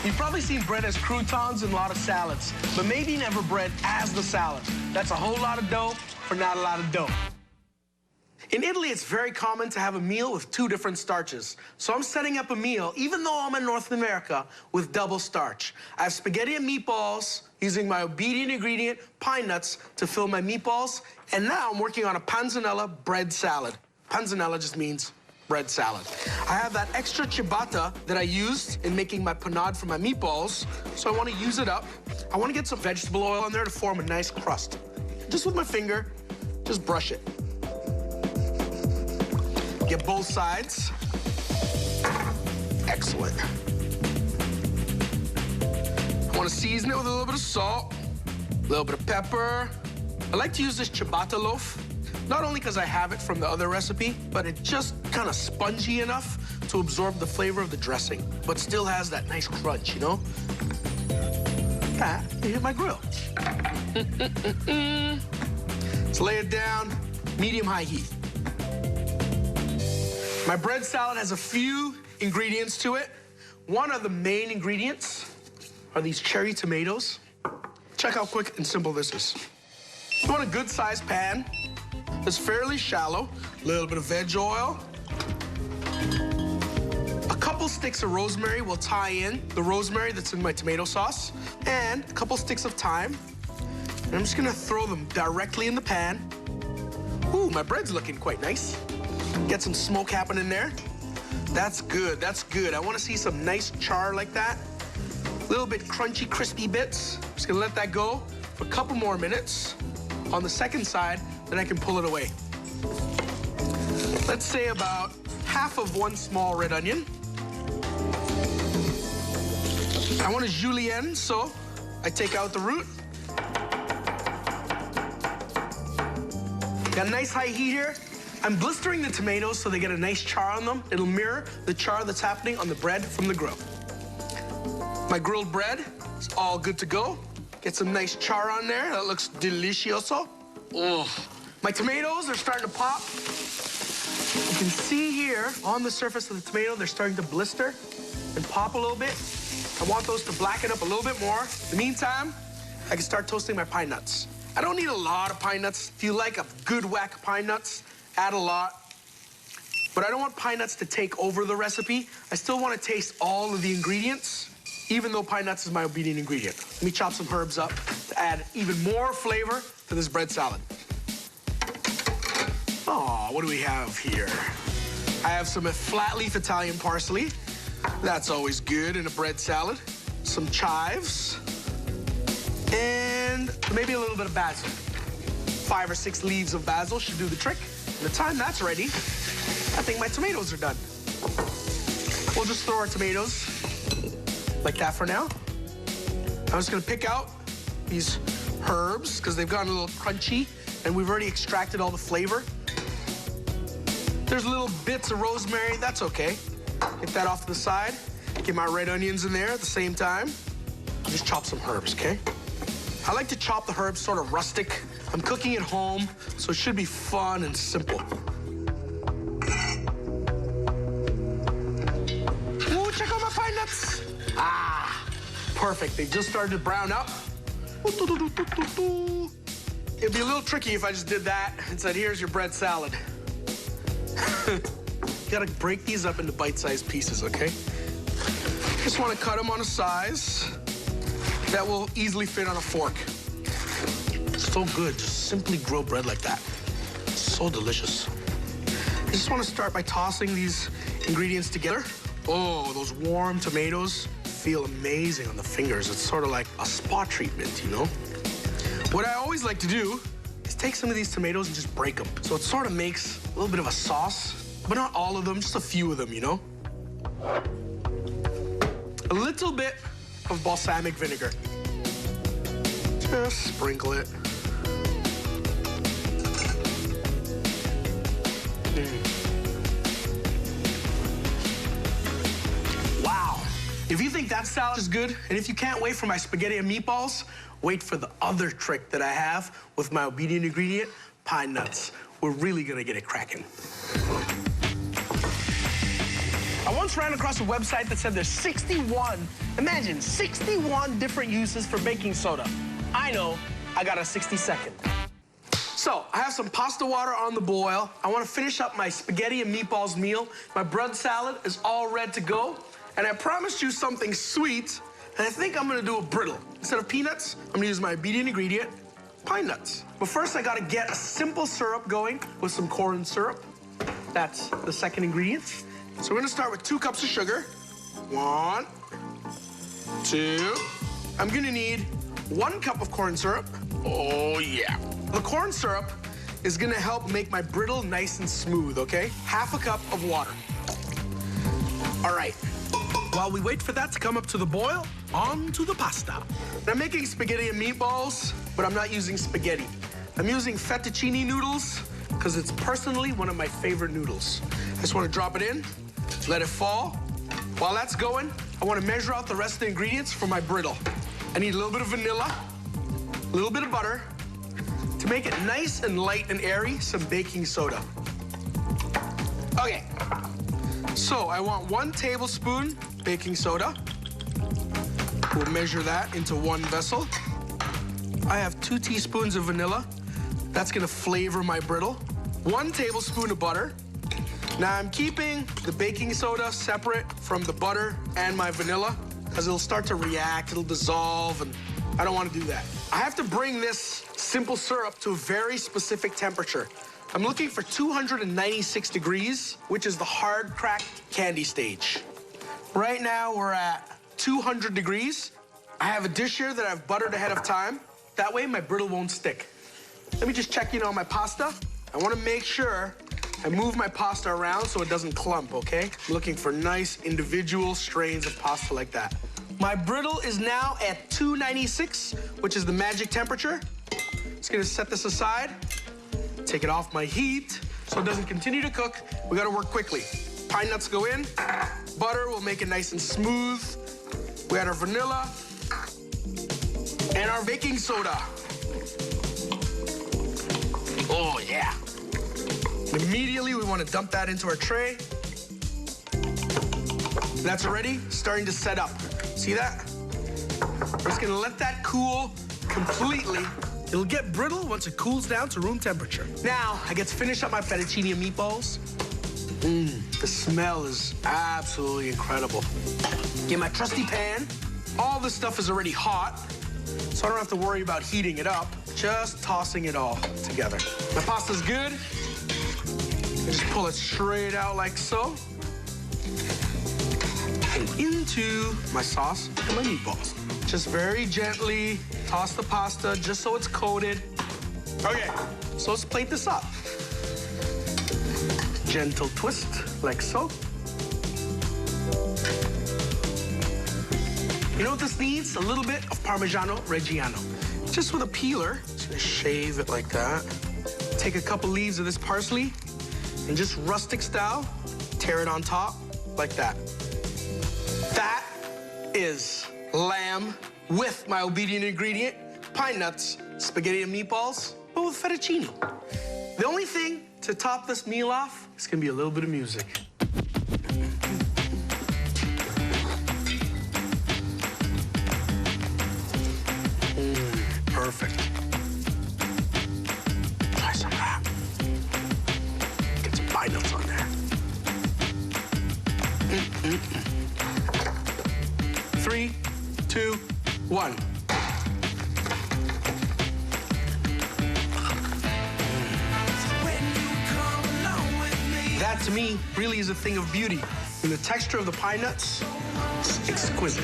You've probably seen bread as croutons in a lot of salads, but maybe never bread as the salad. That's a whole lot of dough for not a lot of dough. In Italy, it's very common to have a meal with 2 different starches. So I'm setting up a meal, even though I'm in North America, with double starch. I have spaghetti and meatballs using my obedient ingredient, pine nuts, to fill my meatballs. And now I'm working on a panzanella bread salad. Panzanella just means bread salad. I have that extra ciabatta that I used in making my panade for my meatballs, so I want to use it up. I want to get some vegetable oil in there to form a nice crust. Just with my finger, just brush it. Get both sides. Excellent. I want to season it with a little bit of salt, a little bit of pepper. I like to use this ciabatta loaf, not only because I have it from the other recipe, but it's just kind of spongy enough to absorb the flavor of the dressing, but still has that nice crunch, you know? Ah, you hit my grill. Let's lay it down, medium-high heat. My bread salad has a few ingredients to it. One of the main ingredients are these cherry tomatoes. Check how quick and simple this is. You want a good-sized pan that's fairly shallow, a little bit of veg oil. A couple sticks of rosemary will tie in the rosemary that's in my tomato sauce, and a couple sticks of thyme. And I'm just gonna throw them directly in the pan. Ooh, my bread's looking quite nice. Get some smoke happening there. That's good, that's good. I wanna see some nice char like that. A little bit crunchy, crispy bits. Just gonna let that go for a couple more minutes. On the second side, then I can pull it away. Let's say about half of 1 small red onion. I want a julienne, so I take out the root. Got a nice high heat here. I'm blistering the tomatoes so they get a nice char on them. It'll mirror the char that's happening on the bread from the grill. My grilled bread is all good to go. Get some nice char on there. That looks delicioso. Oh. My tomatoes are starting to pop. You can see here on the surface of the tomato, they're starting to blister and pop a little bit. I want those to blacken up a little bit more. In the meantime, I can start toasting my pine nuts. I don't need a lot of pine nuts. If you like a good whack of pine nuts, add a lot. But I don't want pine nuts to take over the recipe. I still want to taste all of the ingredients, even though pine nuts is my obedient ingredient. Let me chop some herbs up to add even more flavor to this bread salad. Oh, what do we have here? I have some flat leaf Italian parsley. That's always good in a bread salad. Some chives. And maybe a little bit of basil. 5 or 6 leaves of basil should do the trick. By the time that's ready, I think my tomatoes are done. We'll just throw our tomatoes like that for now. I'm just gonna pick out these herbs because they've gotten a little crunchy and we've already extracted all the flavor. There's little bits of rosemary, that's okay. Get that off to the side. Get my red onions in there at the same time. I'll just chop some herbs, okay? I like to chop the herbs sort of rustic. I'm cooking at home, so it should be fun and simple. Ooh, check out my pine nuts. Ah, perfect. They just started to brown up. It'd be a little tricky if I just did that and said, here's your bread salad. You gotta break these up into bite-sized pieces, okay? Just wanna cut them on a size that will easily fit on a fork. So good, just simply grilled bread like that. So delicious. I just wanna start by tossing these ingredients together. Oh, those warm tomatoes feel amazing on the fingers. It's sort of like a spa treatment, you know? What I always like to do is take some of these tomatoes and just break them. So it sort of makes a little bit of a sauce, but not all of them, just a few of them, you know? A little bit of balsamic vinegar. Just sprinkle it. Wow. If you think that salad is good, and if you can't wait for my spaghetti and meatballs, wait for the other trick that I have with my obedient ingredient, pine nuts. We're really gonna get it cracking. I once ran across a website that said there's 61 different uses for baking soda. I know, I got a 60-second. So, I have some pasta water on the boil. I want to finish up my spaghetti and meatballs meal. My bread salad is all ready to go. And I promised you something sweet, and I think I'm going to do a brittle. Instead of peanuts, I'm going to use my obedient ingredient, pine nuts. But first, I got to get a simple syrup going with some corn syrup. That's the second ingredient. So we're going to start with 2 cups of sugar. 1, 2. I'm going to need 1 cup of corn syrup. Oh, yeah. The corn syrup is gonna help make my brittle nice and smooth, okay? 1/2 cup of water. All right, while we wait for that to come up to the boil, on to the pasta. I'm making spaghetti and meatballs, but I'm not using spaghetti. I'm using fettuccine noodles, because it's personally one of my favorite noodles. I just wanna drop it in, let it fall. While that's going, I wanna measure out the rest of the ingredients for my brittle. I need a little bit of vanilla, a little bit of butter. To make it nice and light and airy, some baking soda. Okay, so I want 1 tablespoon baking soda. We'll measure that into 1 vessel. I have 2 teaspoons of vanilla. That's gonna flavor my brittle. 1 tablespoon of butter. Now I'm keeping the baking soda separate from the butter and my vanilla, because it'll start to react, it'll dissolve, and I don't want to do that. I have to bring this simple syrup to a very specific temperature. I'm looking for 296 degrees, which is the hard cracked candy stage. Right now, we're at 200 degrees. I have a dish here that I've buttered ahead of time. That way, my brittle won't stick. Let me just check in on my pasta. I want to make sure I move my pasta around so it doesn't clump, okay? I'm looking for nice individual strains of pasta like that. My brittle is now at 296, which is the magic temperature. Just gonna set this aside, take it off my heat so it doesn't continue to cook. We gotta work quickly. Pine nuts go in, butter will make it nice and smooth. We add our vanilla and our baking soda. Oh, yeah. Immediately, we wanna dump that into our tray. That's already starting to set up. See that? We're just gonna let that cool completely. It'll get brittle once it cools down to room temperature. Now, I get to finish up my fettuccine meatballs. The smell is absolutely incredible. Get my trusty pan. All this stuff is already hot, so I don't have to worry about heating it up. Just tossing it all together. My pasta's good. I just pull it straight out like so. And into my sauce and my meatballs. Just very gently toss the pasta just so it's coated. Okay, so let's plate this up. Gentle twist, like so. You know what this needs? A little bit of Parmigiano Reggiano. Just with a peeler, just gonna shave it like that. Take a couple leaves of this parsley and just rustic style, tear it on top like that. That is lamb with my obedient ingredient, pine nuts, spaghetti and meatballs, but with fettuccine. The only thing to top this meal off is gonna be a little bit of music. Perfect. Try some of that. Get some pine nuts on there. 3, 2, 1. That, to me, really is a thing of beauty. And the texture of the pine nuts, it's exquisite.